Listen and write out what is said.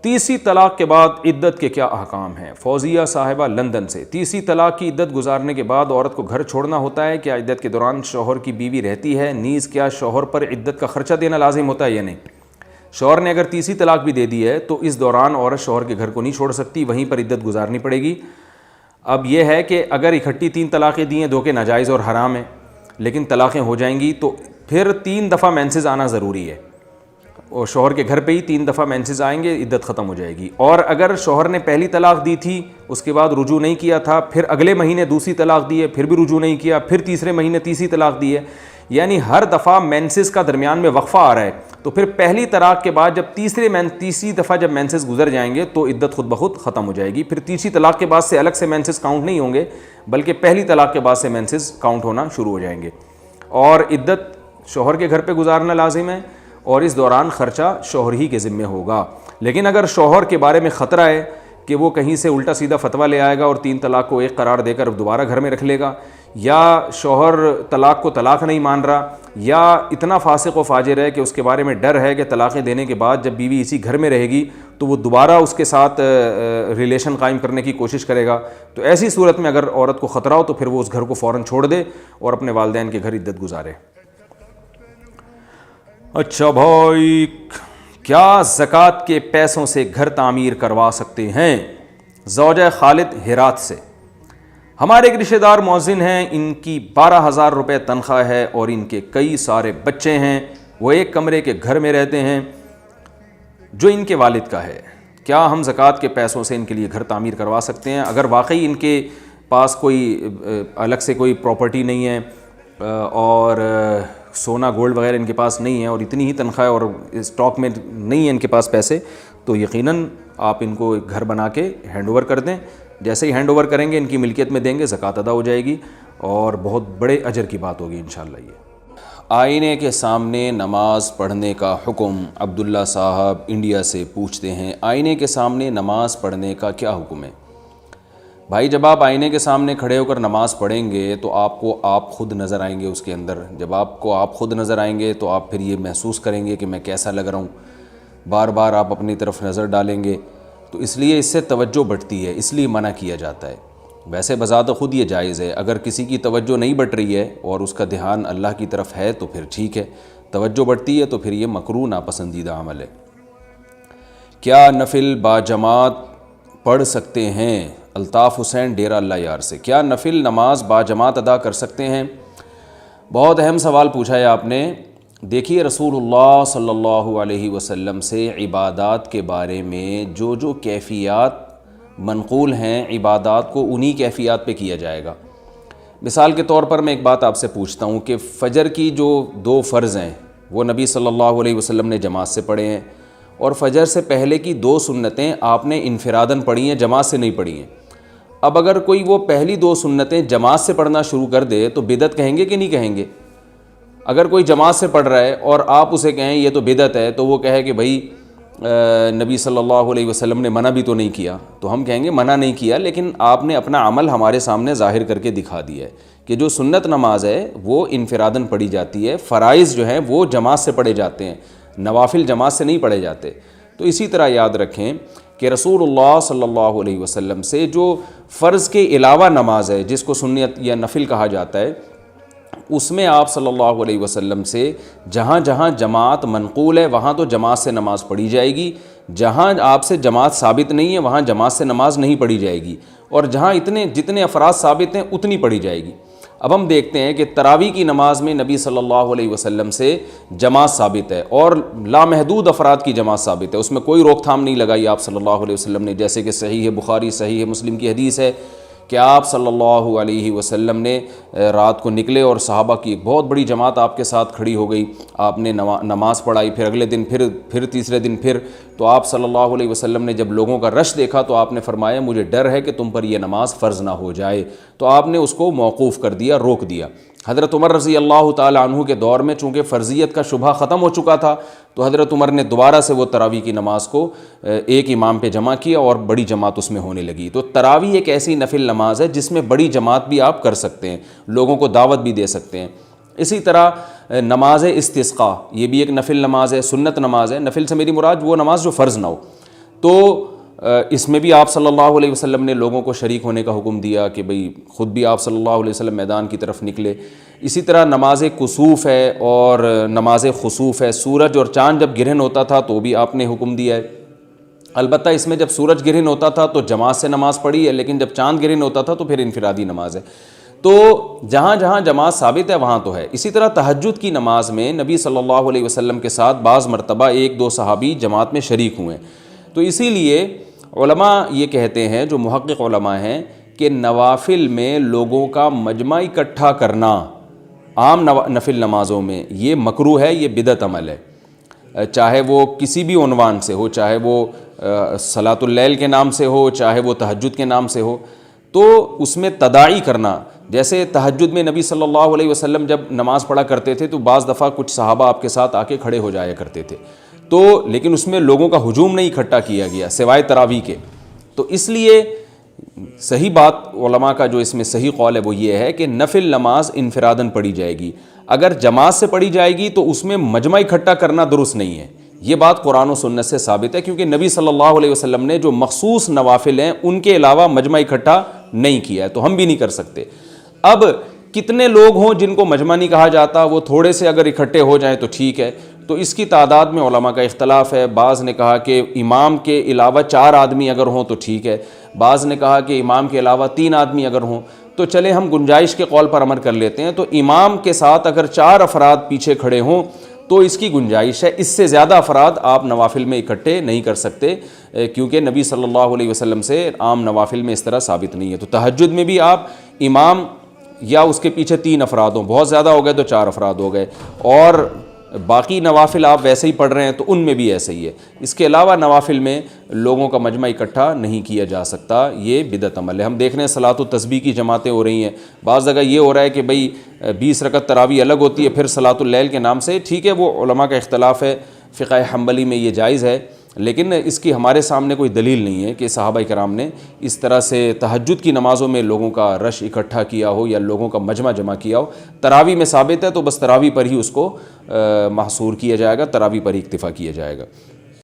تیسری طلاق کے بعد عدت کے کیا احکام ہیں؟ فوزیہ صاحبہ لندن سے، تیسری طلاق کی عدت گزارنے کے بعد عورت کو گھر چھوڑنا ہوتا ہے، کیا عدت کے دوران شوہر کی بیوی رہتی ہے؟ نیز کیا شوہر پر عدت کا خرچہ دینا لازم ہوتا ہے یا نہیں؟ شوہر نے اگر تیسری طلاق بھی دے دی ہے تو اس دوران عورت شوہر کے گھر کو نہیں چھوڑ سکتی، وہیں پر عدت گزارنی پڑے گی۔ اب یہ ہے کہ اگر اکٹھی 3 طلاقیں دی ہیں، 2 کے ناجائز اور حرام ہیں، لیکن طلاقیں ہو جائیں گی تو پھر 3 دفعہ مینسز آنا ضروری ہے، اور شوہر کے گھر پہ ہی 3 دفعہ مینسز آئیں گے، عدت ختم ہو جائے گی۔ اور اگر شوہر نے پہلی طلاق دی تھی، اس کے بعد رجوع نہیں کیا تھا، پھر اگلے مہینے دوسری طلاق دی ہے، پھر بھی رجوع نہیں کیا، پھر تیسرے مہینے تیسری طلاق دی ہے، یعنی ہر دفعہ مینسز کا درمیان میں وقفہ آ رہا ہے، تو پھر پہلی طلاق کے بعد جب تیسری دفعہ جب مینسز گزر جائیں گے تو عدت خود بخود ختم ہو جائے گی۔ پھر تیسری طلاق کے بعد سے الگ سے مینسز کاؤنٹ نہیں ہوں گے، بلکہ پہلی طلاق کے بعد سے مینسز کاؤنٹ ہونا شروع ہو جائیں گے۔ اور عدت شوہر کے گھر پہ گزارنا لازم ہے، اور اس دوران خرچہ شوہر ہی کے ذمہ ہوگا۔ لیکن اگر شوہر کے بارے میں خطرہ ہے کہ وہ کہیں سے الٹا سیدھا فتویٰ لے آئے گا اور 3 طلاق کو 1 قرار دے کر دوبارہ گھر میں رکھ لے گا، یا شوہر طلاق کو طلاق نہیں مان رہا، یا اتنا فاسق و فاجر ہے کہ اس کے بارے میں ڈر ہے کہ طلاقیں دینے کے بعد جب بیوی اسی گھر میں رہے گی تو وہ دوبارہ اس کے ساتھ ریلیشن قائم کرنے کی کوشش کرے گا، تو ایسی صورت میں اگر عورت کو خطرہ ہو تو پھر وہ اس گھر کو فوراً چھوڑ دے اور اپنے والدین کے گھر عدت گزارے۔ اچھا بھائی، کیا زکوٰۃ کے پیسوں سے گھر تعمیر کروا سکتے ہیں؟ زوجہ خالد ہرات سے، ہمارے ایک رشتہ دار مؤذن ہیں، ان کی 12,000 روپے تنخواہ ہے اور ان کے کئی سارے بچے ہیں، وہ ایک کمرے کے گھر میں رہتے ہیں جو ان کے والد کا ہے، کیا ہم زکوٰۃ کے پیسوں سے ان کے لیے گھر تعمیر کروا سکتے ہیں؟ اگر واقعی ان کے پاس کوئی الگ سے کوئی پراپرٹی نہیں ہے اور سونا گولڈ وغیرہ ان کے پاس نہیں ہے اور اتنی ہی تنخواہ اور اسٹاک میں نہیں ہے ان کے پاس پیسے، تو یقیناً آپ ان کو ایک گھر بنا کے ہینڈ اوور کر دیں۔ جیسے ہی ہینڈ اوور کریں گے ان کی ملکیت میں دیں گے، زکوٰۃ ادا ہو جائے گی اور بہت بڑے اجر کی بات ہوگی انشاءاللہ۔ یہ آئینے کے سامنے نماز پڑھنے کا حکم، عبداللہ صاحب انڈیا سے پوچھتے ہیں، آئینے کے سامنے نماز پڑھنے کا کیا حکم ہے؟ بھائی جب آپ آئینے کے سامنے کھڑے ہو کر نماز پڑھیں گے تو آپ خود نظر آئیں گے اس کے اندر، جب آپ خود نظر آئیں گے تو آپ پھر یہ محسوس کریں گے کہ میں کیسا لگ رہا ہوں، بار بار آپ اپنی طرف نظر ڈالیں گے، تو اس لیے اس سے توجہ بڑھتی ہے، اس لیے منع کیا جاتا ہے۔ ویسے بذات خود یہ جائز ہے، اگر کسی کی توجہ نہیں بڑھ رہی ہے اور اس کا دھیان اللہ کی طرف ہے تو پھر ٹھیک ہے، توجہ بڑھتی ہے تو پھر یہ مکروہ ناپسندیدہ عمل ہے۔ کیا نفل باجماعت پڑھ سکتے ہیں؟ الطاف حسین ڈیرہ اللہ یار سے، کیا نفل نماز باجماعت ادا کر سکتے ہیں؟ بہت اہم سوال پوچھا ہے آپ نے۔ دیکھیے رسول اللہ صلی اللہ علیہ وسلم سے عبادات کے بارے میں جو کیفیات منقول ہیں، عبادات کو انہی کیفیات پہ کیا جائے گا۔ مثال کے طور پر میں ایک بات آپ سے پوچھتا ہوں کہ فجر کی جو 2 فرض ہیں وہ نبی صلی اللہ علیہ وسلم نے جماعت سے پڑھے ہیں، اور فجر سے پہلے کی 2 سنتیں آپ نے انفراداً پڑھی ہیں، جماعت سے نہیں پڑھی ہیں۔ اب اگر کوئی وہ پہلی 2 سنتیں جماعت سے پڑھنا شروع کر دے تو بدعت کہیں گے کہ نہیں کہیں گے؟ اگر کوئی جماعت سے پڑھ رہا ہے اور آپ اسے کہیں یہ تو بدعت ہے تو وہ کہے کہ بھائی نبی صلی اللہ علیہ وسلم نے منع بھی تو نہیں کیا، تو ہم کہیں گے منع نہیں کیا، لیکن آپ نے اپنا عمل ہمارے سامنے ظاہر کر کے دکھا دیا ہے کہ جو سنت نماز ہے وہ انفراداً پڑھی جاتی ہے، فرائض جو ہیں وہ جماعت سے پڑھے جاتے ہیں، نوافل جماعت سے نہیں پڑھے جاتے۔ تو اسی طرح یاد رکھیں کہ رسول اللہ صلی اللہ علیہ وسلم سے جو فرض کے علاوہ نماز ہے جس کو سنت یا نفل کہا جاتا ہے، اس میں آپ صلی اللہ علیہ وسلم سے جہاں جہاں جماعت منقول ہے وہاں تو جماعت سے نماز پڑھی جائے گی، جہاں آپ سے جماعت ثابت نہیں ہے وہاں جماعت سے نماز نہیں پڑھی جائے گی، اور جہاں جتنے افراد ثابت ہیں اتنی پڑھی جائے گی۔ اب ہم دیکھتے ہیں کہ تراویح کی نماز میں نبی صلی اللہ علیہ وسلم سے جماعت ثابت ہے اور لامحدود افراد کی جماعت ثابت ہے، اس میں کوئی روک تھام نہیں لگائی آپ صلی اللہ علیہ وسلم نے، جیسے کہ صحیح بخاری صحیح مسلم کی حدیث ہے کہ آپ صلی اللہ علیہ وسلم نے رات کو نکلے اور صحابہ کی ایک بہت بڑی جماعت آپ کے ساتھ کھڑی ہو گئی، آپ نے نماز پڑھائی، پھر اگلے دن پھر تیسرے دن پھر، تو آپ صلی اللہ علیہ وسلم نے جب لوگوں کا رش دیکھا تو آپ نے فرمایا مجھے ڈر ہے کہ تم پر یہ نماز فرض نہ ہو جائے، تو آپ نے اس کو موقوف کر دیا، روک دیا۔ حضرت عمر رضی اللہ تعالی عنہ کے دور میں چونکہ فرضیت کا شبہ ختم ہو چکا تھا تو حضرت عمر نے دوبارہ سے وہ تراویح کی نماز کو ایک امام پہ جمع کیا اور بڑی جماعت اس میں ہونے لگی۔ تو تراویح ایک ایسی نفل نماز ہے جس میں بڑی جماعت بھی آپ کر سکتے ہیں، لوگوں کو دعوت بھی دے سکتے ہیں۔ اسی طرح نماز استسقاء یہ بھی ایک نفل نماز ہے، سنت نماز ہے، نفل سے میری مراد وہ نماز جو فرض نہ ہو۔ تو اس میں بھی آپ صلی اللہ علیہ وسلم نے لوگوں کو شریک ہونے کا حکم دیا کہ بھئی خود بھی آپ صلی اللہ علیہ وسلم میدان کی طرف نکلے. اسی طرح نماز کسوف ہے اور نماز خسوف ہے. سورج اور چاند جب گرہن ہوتا تھا تو بھی آپ نے حکم دیا ہے. البتہ اس میں جب سورج گرہن ہوتا تھا تو جماعت سے نماز پڑھی ہے، لیکن جب چاند گرہن ہوتا تھا تو پھر انفرادی نماز ہے. تو جہاں جہاں جماعت ثابت ہے وہاں تو ہے. اسی طرح تہجد کی نماز میں نبی صلی اللہ علیہ وسلم کے ساتھ بعض مرتبہ ایک دو صحابی جماعت میں شریک ہوئے. تو اسی لیے علماء یہ کہتے ہیں، جو محقق علماء ہیں، کہ نوافل میں لوگوں کا مجمع اکٹھا کرنا عام نفل نمازوں میں یہ مکروہ ہے، یہ بدعت عمل ہے. چاہے وہ کسی بھی عنوان سے ہو، چاہے وہ صلاۃ اللیل کے نام سے ہو، چاہے وہ تہجد کے نام سے ہو، تو اس میں تداعی کرنا. جیسے تہجد میں نبی صلی اللہ علیہ وسلم جب نماز پڑھا کرتے تھے تو بعض دفعہ کچھ صحابہ آپ کے ساتھ آ کے کھڑے ہو جایا کرتے تھے، تو لیکن اس میں لوگوں کا ہجوم نہیں اکٹھا کیا گیا سوائے تراویح کے. تو اس لیے صحیح بات علماء کا جو اس میں صحیح قول ہے وہ یہ ہے کہ نفل نماز انفراداً پڑھی جائے گی. اگر جماعت سے پڑھی جائے گی تو اس میں مجمع اکٹھا کرنا درست نہیں ہے. یہ بات قرآن و سنت سے ثابت ہے، کیونکہ نبی صلی اللہ علیہ وسلم نے جو مخصوص نوافل ہیں ان کے علاوہ مجمع اکٹھا نہیں کیا ہے، تو ہم بھی نہیں کر سکتے. اب کتنے لوگ ہوں جن کو مجمع نہیں کہا جاتا، وہ تھوڑے سے اگر اکٹھے ہو جائیں تو ٹھیک ہے. تو اس کی تعداد میں علماء کا اختلاف ہے. بعض نے کہا کہ امام کے علاوہ 4 آدمی اگر ہوں تو ٹھیک ہے، بعض نے کہا کہ امام کے علاوہ 3 آدمی اگر ہوں. تو چلے ہم گنجائش کے قول پر عمل کر لیتے ہیں. تو امام کے ساتھ اگر 4 افراد پیچھے کھڑے ہوں تو اس کی گنجائش ہے. اس سے زیادہ افراد آپ نوافل میں اکٹھے نہیں کر سکتے، کیونکہ نبی صلی اللہ علیہ وسلم سے عام نوافل میں اس طرح ثابت نہیں ہے. تو تہجد میں بھی آپ امام یا اس کے پیچھے 3 افراد ہوں، بہت زیادہ ہو گئے تو 4 افراد ہو گئے، اور باقی نوافل آپ ویسے ہی پڑھ رہے ہیں تو ان میں بھی ایسے ہی ہے. اس کے علاوہ نوافل میں لوگوں کا مجمع اکٹھا نہیں کیا جا سکتا، یہ بدعت عمل ہے. ہم دیکھ رہے ہیں صلاۃ التسبیح کی جماعتیں ہو رہی ہیں. بعض جگہ یہ ہو رہا ہے کہ بھئی 20 رکعت تراویح الگ ہوتی ہے، پھر صلاۃ اللیل کے نام سے. ٹھیک ہے، وہ علماء کا اختلاف ہے، فقہ حنبلی میں یہ جائز ہے، لیکن اس کی ہمارے سامنے کوئی دلیل نہیں ہے کہ صحابہ کرام نے اس طرح سے تہجد کی نمازوں میں لوگوں کا رش اکٹھا کیا ہو یا لوگوں کا مجمع جمع کیا ہو. تراویح میں ثابت ہے تو بس تراویح پر ہی اس کو محصور کیا جائے گا، تراویح پر ہی اکتفا کیا جائے گا.